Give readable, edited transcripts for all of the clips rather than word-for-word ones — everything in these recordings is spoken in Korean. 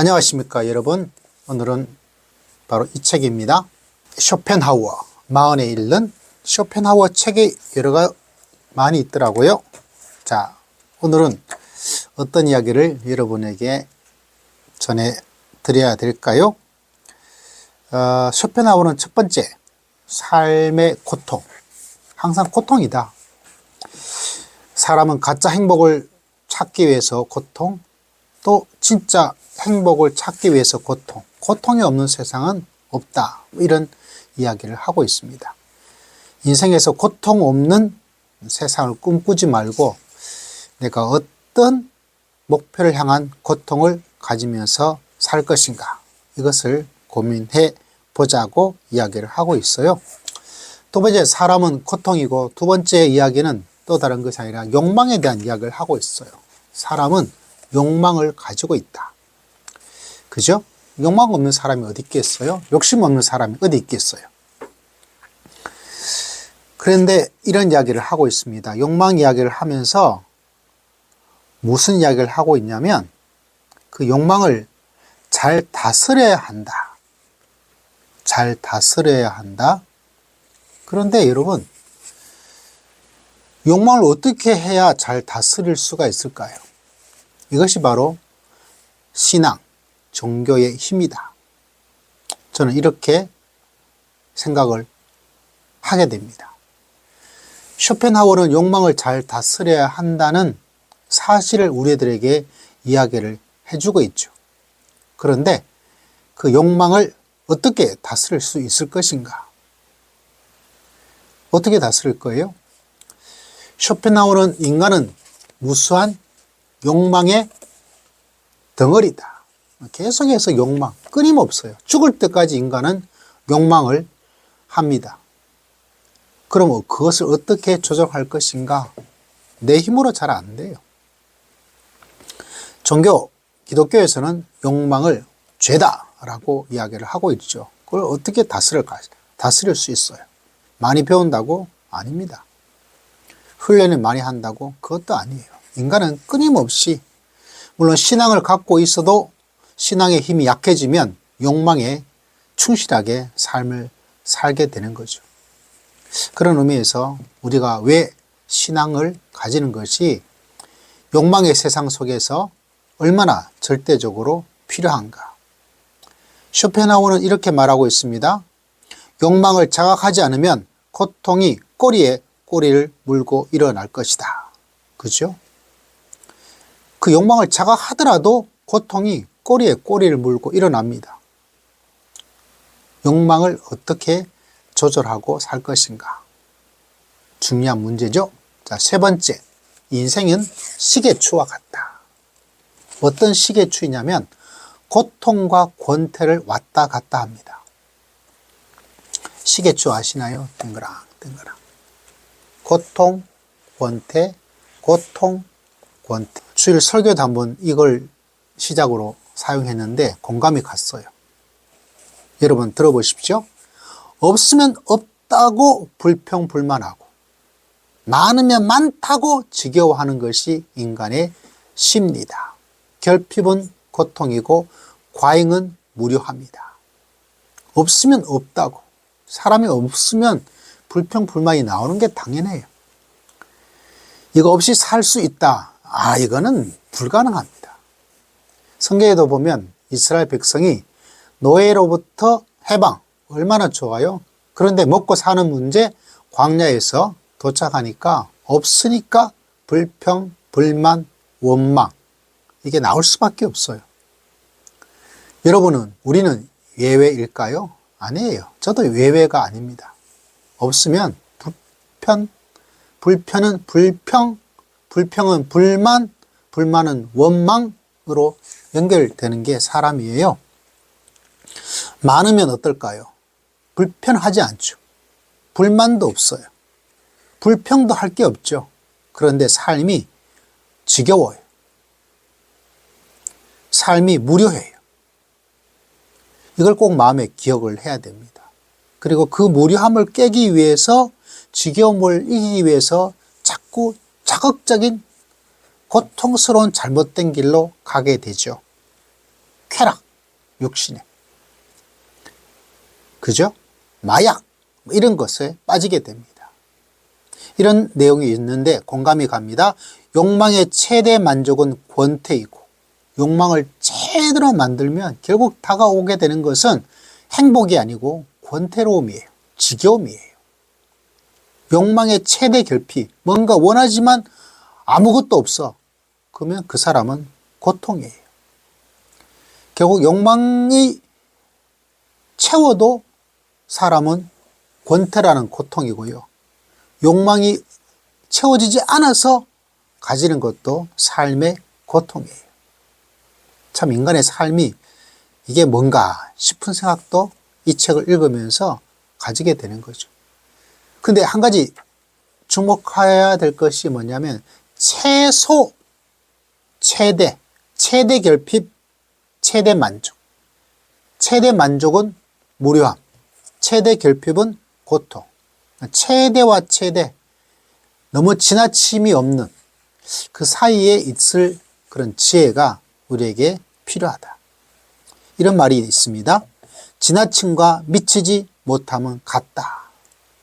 안녕하십니까 여러분. 오늘은 바로 이 책입니다. 쇼펜하우어, 마흔에 읽는 쇼펜하우어 책이 여러가 많이 있더라고요. 자, 오늘은 어떤 이야기를 여러분에게 전해드려야 될까요? 쇼펜하우어는 첫 번째, 삶의 고통. 항상 고통이다. 사람은 가짜 행복을 찾기 위해서 고통, 또 진짜 행복을 찾기 위해서 고통, 고통이 없는 세상은 없다. 이런 이야기를 하고 있습니다. 인생에서 고통 없는 세상을 꿈꾸지 말고 내가 어떤 목표를 향한 고통을 가지면서 살 것인가, 이것을 고민해 보자고 이야기를 하고 있어요. 두 번째, 사람은 고통이고, 두 번째 이야기는 또 다른 것이 아니라 욕망에 대한 이야기를 하고 있어요. 사람은 욕망을 가지고 있다. 그죠? 욕망 없는 사람이 어디 있겠어요? 욕심 없는 사람이 어디 있겠어요? 그런데 이런 이야기를 하고 있습니다. 욕망 이야기를 하면서 무슨 이야기를 하고 있냐면, 그 욕망을 잘 다스려야 한다. 잘 다스려야 한다. 그런데 여러분, 욕망을 어떻게 해야 잘 다스릴 수가 있을까요? 이것이 바로 신앙, 종교의 힘이다. 저는 이렇게 생각을 하게 됩니다. 쇼펜하우어는 욕망을 잘 다스려야 한다는 사실을 우리들에게 이야기를 해주고 있죠. 그런데 그 욕망을 어떻게 다스릴 수 있을 것인가? 어떻게 다스릴 거예요? 쇼펜하우어는 인간은 무수한 욕망의 덩어리다. 계속해서 욕망, 끊임없어요. 죽을 때까지 인간은 욕망을 합니다. 그럼 그것을 어떻게 조절할 것인가? 내 힘으로 잘 안 돼요. 기독교에서는 욕망을 죄다라고 이야기를 하고 있죠. 그걸 어떻게 다스릴 수 있어요? 많이 배운다고? 아닙니다. 훈련을 많이 한다고? 그것도 아니에요. 인간은 끊임없이, 물론 신앙을 갖고 있어도 신앙의 힘이 약해지면 욕망에 충실하게 삶을 살게 되는 거죠. 그런 의미에서 우리가 왜 신앙을 가지는 것이 욕망의 세상 속에서 얼마나 절대적으로 필요한가. 쇼펜하우어는 이렇게 말하고 있습니다. 욕망을 자각하지 않으면 고통이 꼬리에 꼬리를 물고 일어날 것이다. 그죠? 그 욕망을 자각하더라도 고통이 꼬리에 꼬리를 물고 일어납니다. 욕망을 어떻게 조절하고 살 것인가? 중요한 문제죠. 자, 세 번째, 인생은 시계추와 같다. 어떤 시계추이냐면 고통과 권태를 왔다 갔다 합니다. 시계추 아시나요? 땡그랑 땡그랑. 고통, 권태, 고통, 권태. 주일 설교도 한번 이걸 시작으로 사용했는데 공감이 갔어요. 여러분 들어보십시오. 없으면 없다고 불평불만하고, 많으면 많다고 지겨워하는 것이 인간의 심리다. 결핍은 고통이고 과잉은 무료합니다. 없으면 없다고, 사람이 없으면 불평불만이 나오는 게 당연해요. 이거 없이 살 수 있다. 이거는 불가능합니다. 성경에도 보면 이스라엘 백성이 노예로부터 해방, 얼마나 좋아요? 그런데 먹고 사는 문제, 광야에서 도착하니까 없으니까 불평, 불만, 원망, 이게 나올 수밖에 없어요. 여러분은, 우리는 예외일까요? 아니에요. 저도 예외가 아닙니다. 없으면 불편은 불평, 불평은 불만, 불만은 원망으로 연결되는 게 사람이에요. 많으면 어떨까요? 불편하지 않죠. 불만도 없어요. 불평도 할 게 없죠. 그런데 삶이 지겨워요. 삶이 무료해요. 이걸 꼭 마음에 기억을 해야 됩니다. 그리고 그 무료함을 깨기 위해서, 지겨움을 이기기 위해서 자꾸 자극적인 고통스러운 잘못된 길로 가게 되죠. 쾌락, 욕심에. 그죠? 마약, 이런 것에 빠지게 됩니다. 이런 내용이 있는데 공감이 갑니다. 욕망의 최대 만족은 권태이고, 욕망을 제대로 만들면 결국 다가오게 되는 것은 행복이 아니고 권태로움이에요. 지겨움이에요. 욕망의 최대 결핍, 뭔가 원하지만 아무것도 없어. 그러면 그 사람은 고통이에요. 결국 욕망이 채워도 사람은 권태라는 고통이고요. 욕망이 채워지지 않아서 가지는 것도 삶의 고통이에요. 참 인간의 삶이 이게 뭔가 싶은 생각도 이 책을 읽으면서 가지게 되는 거죠. 근데 한 가지 주목해야 될 것이 뭐냐면 최소, 최대 결핍, 최대 만족. 최대 만족은 무료함, 최대 결핍은 고통. 최대와 최대, 너무 지나침이 없는 그 사이에 있을 그런 지혜가 우리에게 필요하다. 이런 말이 있습니다. 지나침과 미치지 못함은 같다.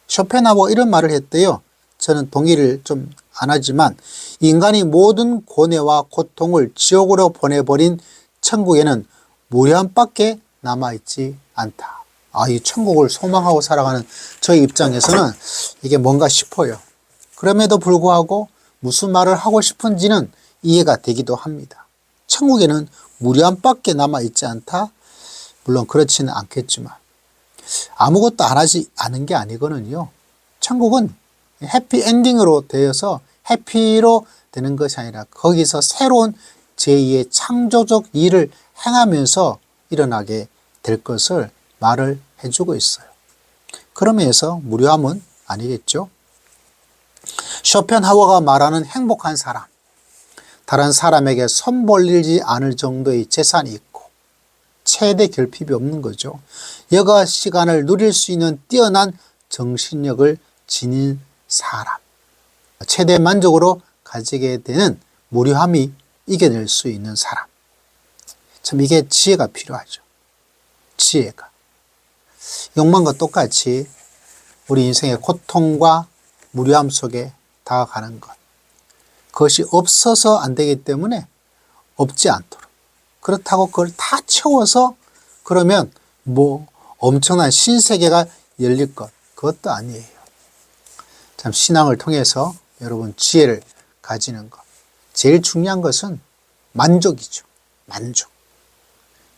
쇼펜하우어 이런 말을 했대요. 저는 동의를 좀 안 하지만 인간이 모든 고뇌와 고통을 지옥으로 보내버린 천국에는 무료함밖에 남아있지 않다. 이 천국을 소망하고 살아가는 저희 입장에서는 이게 뭔가 싶어요. 그럼에도 불구하고 무슨 말을 하고 싶은지는 이해가 되기도 합니다. 천국에는 무료함밖에 남아있지 않다? 물론 그렇지는 않겠지만 아무것도 안 하지 않은 게 아니거든요. 천국은 해피엔딩으로 되어서 해피로 되는 것이 아니라 거기서 새로운 제2의 창조적 일을 행하면서 일어나게 될 것을 말을 해주고 있어요. 그러면서 무료함은 아니겠죠. 쇼펜하우어가 말하는 행복한 사람, 다른 사람에게 손 벌리지 않을 정도의 재산이 있고 최대 결핍이 없는 거죠. 여가 시간을 누릴 수 있는 뛰어난 정신력을 지닌 사람, 최대 만족으로 가지게 되는 무료함이 이겨낼 수 있는 사람. 참 이게 지혜가 필요하죠. 지혜가. 욕망과 똑같이 우리 인생의 고통과 무료함 속에 다가가는 것. 그것이 없어서 안 되기 때문에 없지 않도록. 그렇다고 그걸 다 채워서 그러면 뭐 엄청난 신세계가 열릴 것. 그것도 아니에요. 참 신앙을 통해서 여러분 지혜를 가지는 것. 제일 중요한 것은 만족이죠. 만족.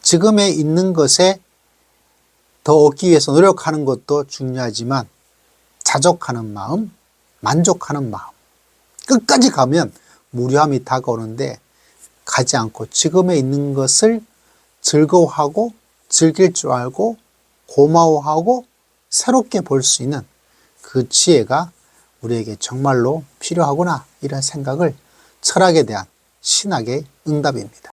지금에 있는 것에 더 얻기 위해서 노력하는 것도 중요하지만 자족하는 마음, 만족하는 마음. 끝까지 가면 무료함이 다가오는데 가지 않고 지금에 있는 것을 즐거워하고 즐길 줄 알고 고마워하고 새롭게 볼 수 있는 그 지혜가 우리에게 정말로 필요하구나 이런 생각을 철학에 대한 신학의 응답입니다.